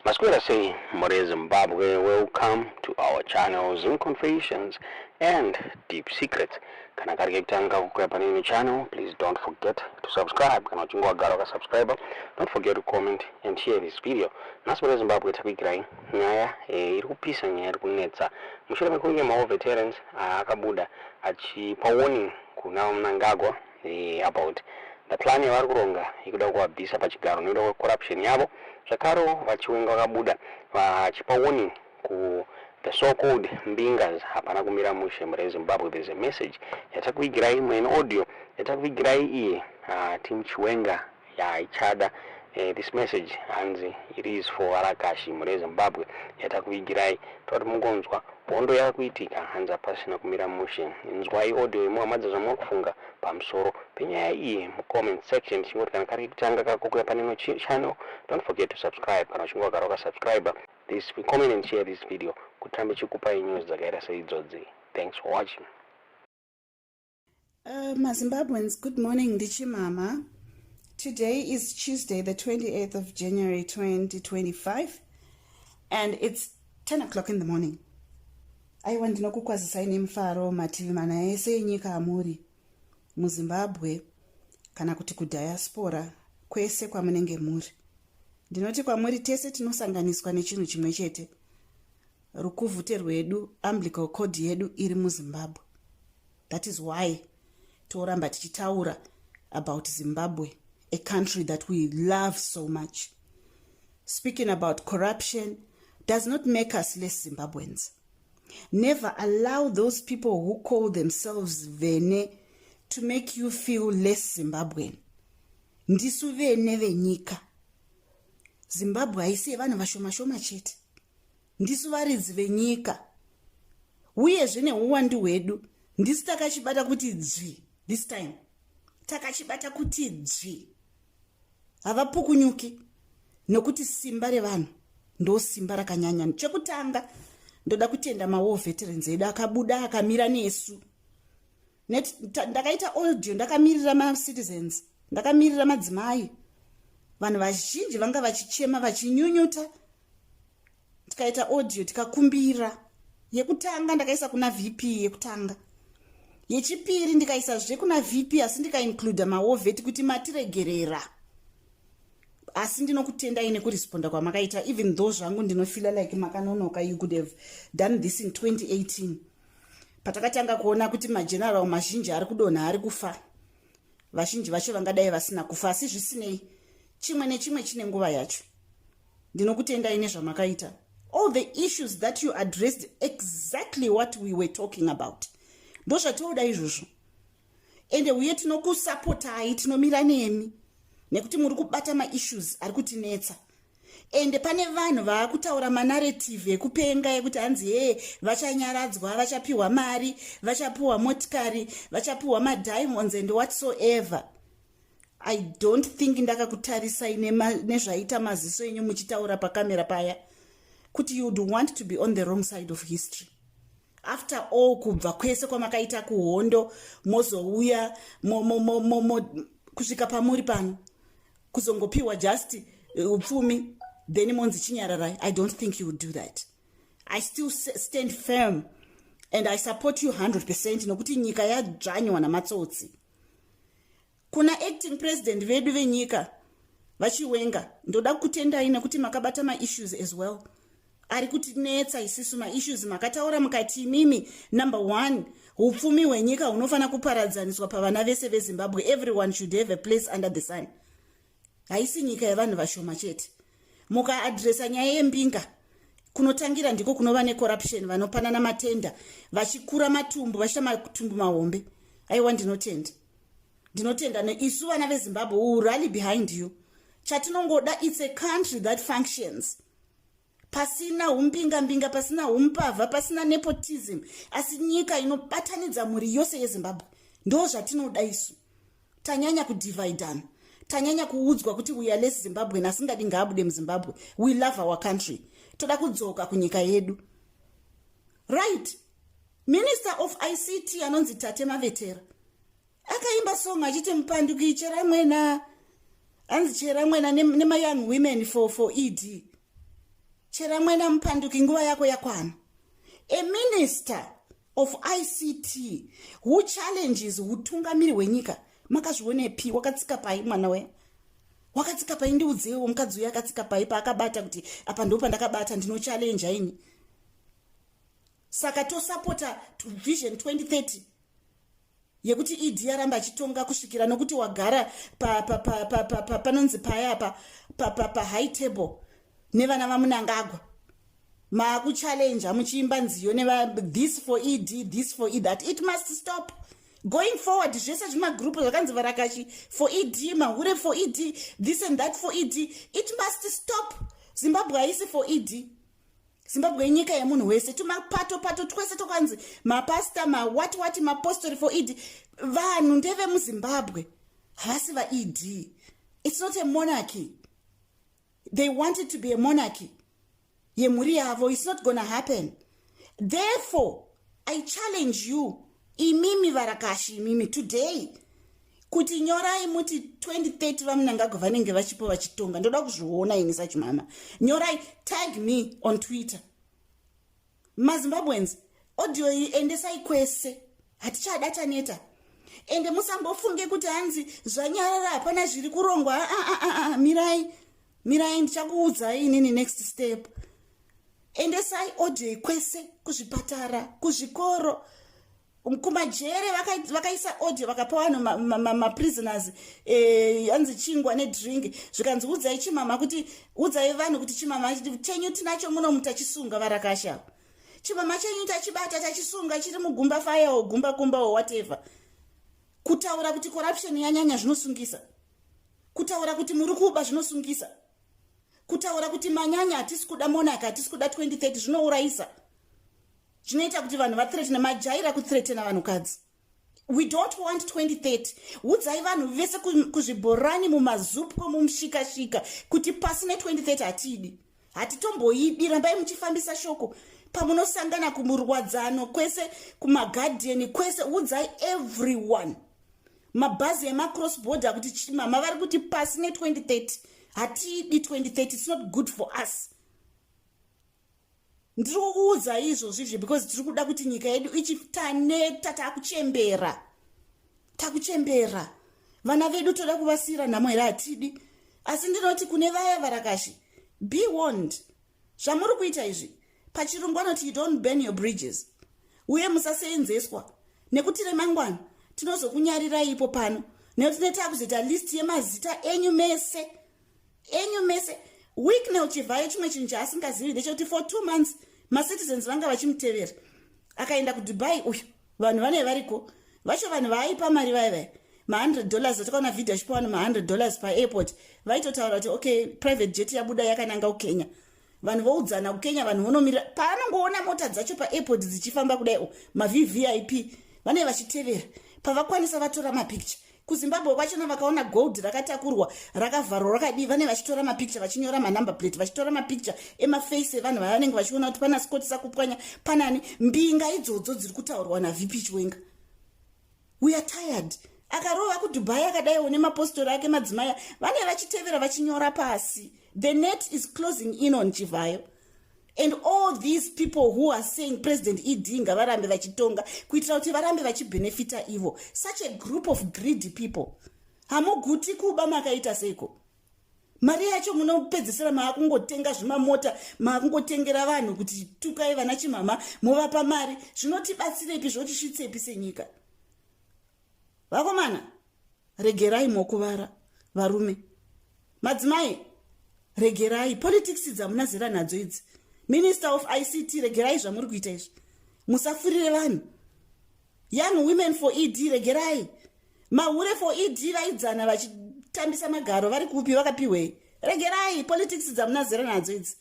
Masquerade say, More Zimbabwe, welcome to our channel Zoom Confessions and Deep Secrets. Kana karike kutanga kukwea panini channel, please don't forget to subscribe. Kana uchingwa garo ka subscriber, don't forget to comment and share this video. Masquerade Zimbabwe tapikirai nyaya iri kupisa nyaya iri kunetsa. Mushure mekunge mawo veterans akabuda achipa warning kuna Mnangagwa about the plan yavari kuronga ikuda kuabvisa pachigaro nekuda corruption yavo. Zvakaro vachiwenga vakabuda vachipa warning ku the so-called mbingas hapana kumira mushe mureZimbabwe. There's a message yatakuigirai imwe in audio yatakuigirai iye Tim Chiwenga yaichada this message hanzi it is for Arakashi mureZimbabwe yatakuigirai toti mugonzwa bondo yakuitika hanza pasina kumira mushe. Inzwai audio imwe amadza zvamukufunga pamusoro penyaya iyi mu comment section. Chingoti kana kari kutanga kakokuya panino channel, don't forget to subscribe. Kana uchinga wagara wakasubscribe, please comment and share this video kutambe chikupai news dzakaita seidzodzi. Thanks for watching. Zimbabweans, good morning. Ndichi Mama. Today is Tuesday, the 28th of January 2025, and it's 10 o'clock in the morning. Aiwa ndinokukwazisai nemufaro mativi mana ese enyika amuri muZimbabwe kana kuti kudiaspora kwese kwamunenge muri. Ndinoti kwamuri tese tinosanganiswa nechinhu chimwe chete, rukuvhute rwedu, umbilical cord yedu iri muZimbabwe. That is why toramba tichitaura about Zimbabwe, a country that we love so much. Speaking about corruption does not make us less Zimbabweans. Never allow those people who call themselves Vene to make you feel less Zimbabwean. Ndisu vene venyika. Zimbabwe haisi yevanhu vashoma chete. Ndisu varidzi venyika. Uye zvine uwandu hwedu. Ndisu takachibata kuti dzvi this time. Takachibata kuti dzvi. Havapukunyuki. Nokuti simba revanhu ndo simba rakanyanya. Chekutanga ndoda kutenda mawo veterans edu akabuda akamira nesu. Ndakaita audio ndakamirira ma citizens, ndakamirira madzimai. Vanhu vazhinji vanga vachichema vachinyunyuta. Tikaita audio tikakumbira. Yekutanga ndakaisa kuna VP yekutanga. Yechipiri ndikaisa zve kuna VP asi ndikainclude mawo vet kuti matiregerera. Asi ndinokutendai nekuresponda kwamakaita, even though zvangu ndinofila like makanonoka. You could have done this in 2018. Patakatanga kuona kuti mageneral mazhinji ari kudonha ari kufa. Vazhinji vacho vangadai vasina kufa, asi zvisinei. Chimwe nechimwe chine nguva yacho. Ndinokutendai nezvamakaita. All the issues that you addressed, exactly what we were talking about. Ndo zvatoda izvozvo. Ende uye tinokusapotai, tinomira nemi. Nekuti muri kubata ma-issues ari kutinetsa. Ende pane vanhu vaakutaura manarrative yekupenga yekuti hanzi vachanyaradzwa, vachapiwa mari, vachapiwa motikari, vachapiwa madiamonds and whatsoever. I don't think ndakakutarisai nezvaita maziso enyu muchitaura pakamera paya kuti you would want to be on the wrong side of history. After all, kubva kwese kwamakaita kuhondo, mozouya kusvika pamuri pano kuzongopiwa just upfumi, then monzi chinyararai. I don't think you would do that. I still stand firm and I support you 100% nokuti nyika yadzvanywa namatsotsi. Kuna acting president vedu venyika vachiwenga, ndoda kutendai nekuti makabata ma-issues as well. Ari kutinetsa isisu ma-issues makataura mukati mimi. Number 1, upfumi hwenyika hunofana kuparadzaniswa pavana vese veZimbabwe. Everyone should have a place under the sun. Haisi nyika yevanhu vashoma chete. Mukaadresa nyaya yembinga, kunotangira ndiko kunova necorruption, vanopanana matenda, vachikura matumbu, vachita matumbu mahombe. Aiwa ndinotenda neisu vana veZimbabwe, we will rally behind you. Chatinongoda, it's a country that functions. Pasina umbinga, pasina umpava, pasina nepotism. Asi nyika inobatanidza muri yose yeZimbabwe. Ndo zvatinoda isu. Tanyanya kudividana. Tanyanya kuudzwa kuti we are less Zimbabwe, nasingadi ngaabude muZimbabwe. We love our country. Toda kudzoka kunyika yedu. Right. Minister of ICT anonzi Tate Mavetera akaimba song achiti mupanduki chera mwena, anzi chera mwena nema young women for ED. chera mwena mupanduki nguva yako yakwana. A minister of ICT who challenges utungamiri hwenyika. Makazvionepi? Wakatsika pai mwana we? Wakatsika pai? Ndiudzewo mukadzi uya akatsika pai paakabata kuti apa ndo pandakabata ndino challenge ini. Saka tosapota Vision 2030 yekuti ED yaramba achitonga kusvikira nokuti wagara panonzi paya pa high table nevana vamunangagwa maakuchallenge muchiimba nziyo this for ED, this for ED. That it must stop. Going forward, zvese zvimagroup zvakanzi Varakashi for ED, Mahure for ED, this and that for ED, it must stop. Zimbabwe haisi for ED. Zimbabwe nyika yemunhu wese. Tumapato twese tokwanzi mapasta mawati mapostori for ED. Vanhu ndeve muZimbabwe havasi va-ED. It's not a monarchy. They want it to be a monarchy. Yemuri yavo. It's not gonna happen. Therefore, I challenge you, imimi Varakashi, imimi today, kuti nyorai muti 2030 vamunangagwa vanenge vachipo vachitonga. Ndoda kuzviona ini sachimama. Nyorai, tag me on Twitter. MaZimbabweans, audio iyi endesai kwese. Hatichadata neta. Ende musambofunge kuti hanzi zvanyarara hapana zviri kurongwa. Mirai ndichakuudzai inini next step. Endesai audio kwese, kuzvipatara, kuzvikoro, kumajere vakaisa audio vakapa vanhu maprisoners hanzi chingwa nedrink. Zvikanzi udzai chimama kuti udzai vanhu kuti chimama chenyu tinacho muno mutachisunga Varakasha. Chimama chenyu tachibata tachisunga chiri mugumba fire o gumba kumba o whatever. Kutaura kuti corruption yanyanya zvinosungisa. Kutaura kuti muri kuba zvinosungisa. Kutaura kuti manyanya hatisi kuda monarchy, hatisi kuda 2030 zvinouraisa. Zvinoita kuti vanhu vathreatena majaira kuthreatena vanhukadzi. We don't want 2030. Udzai vanhu vese kuzvibhorani mumazupu mumushikashika kuti pasine 2030 hatidi. Hatitomboidi. Rambai muchifambisa shoko. Pamunosangana kumurwadzano kwese kumagarden kwese udzai everyone. Mabhazi ema-cross border kuti chimama vari kuti pasine 2030 hatidi 2030. It's not good for us. Ndiri kuudza izvozvizvi because tiri kuda kuti nyika yedu ichitaneta. Takuchembera. Vana vedu toda kuvasira nhamo here hatidi. Asi ndinoti kune vaya Varakashi, be warned. Zvamuri kuita izvi pachirungu vanoti you don't burn your bridges. Uye musaseenzeswa nekuti remangwana tinozokunyarira ipo pano. Nekuti neta kuzoita list yemazita enyu mese. Week now Chivayo chimwe chinhu chaasingazivi ndechekuti for 2 months macitizens vanga vachimutevera. Akaenda kuDubai uyu vanhu vane variko. Vacho vanhu vaaipa mari vai $100. Takaona video achipa vanhu $100 paairport. Vaitotaura kuti okay private jet yabuda yakananga kuKenya. Vanhu voudzana kuKenya, vanhu vonomira paanongoona mota dzacho paairport dzichifamba kudai maVVIP vane vachitevera. Pavakwanisa vatora mapicture. KuZimbabwe kwachona vakaona gold rakatakurwa rakavharwa rakadii vane vachitora mapicture vachinyora manumber plate vachitora mapicture emaface evanhu vanenge vachiona kuti pana Scott Sakupwanya panani mbinga idzodzo dziri kutaurwa naVP Chiwenga. We are tired. Akarova kuDubai akadai nemapostori ake madzimaya vane vachitevera vachinyora pasi. The net is closing in on Chivayo. And all these people who are saying President ED ngavarambe vachitonga kuitira kuti varambe vachibenefita ivo. Such a group of greedy people. Hamuguti kuba makaita seiko. Mari yacho munopedzisira maakungotenga zvimamota, maakungotengera vanhu kuti tukai vana chimama movapa mari. Zvinotibatsirepi zvotisvitsepi senyika? Vakomana, regerai mokuvara varume. Madzimai, regerai politics dzamuna zera nadzo idzi. Minister of ICT, regerai zvamuri kuita izvi. Musafurire vanhu. Young women for ED, regerai. Mahure for ED vaidzana vachitambisa magaro vari kupi vakapiwei. Regerai politics dzamuna zera nadzo idzi.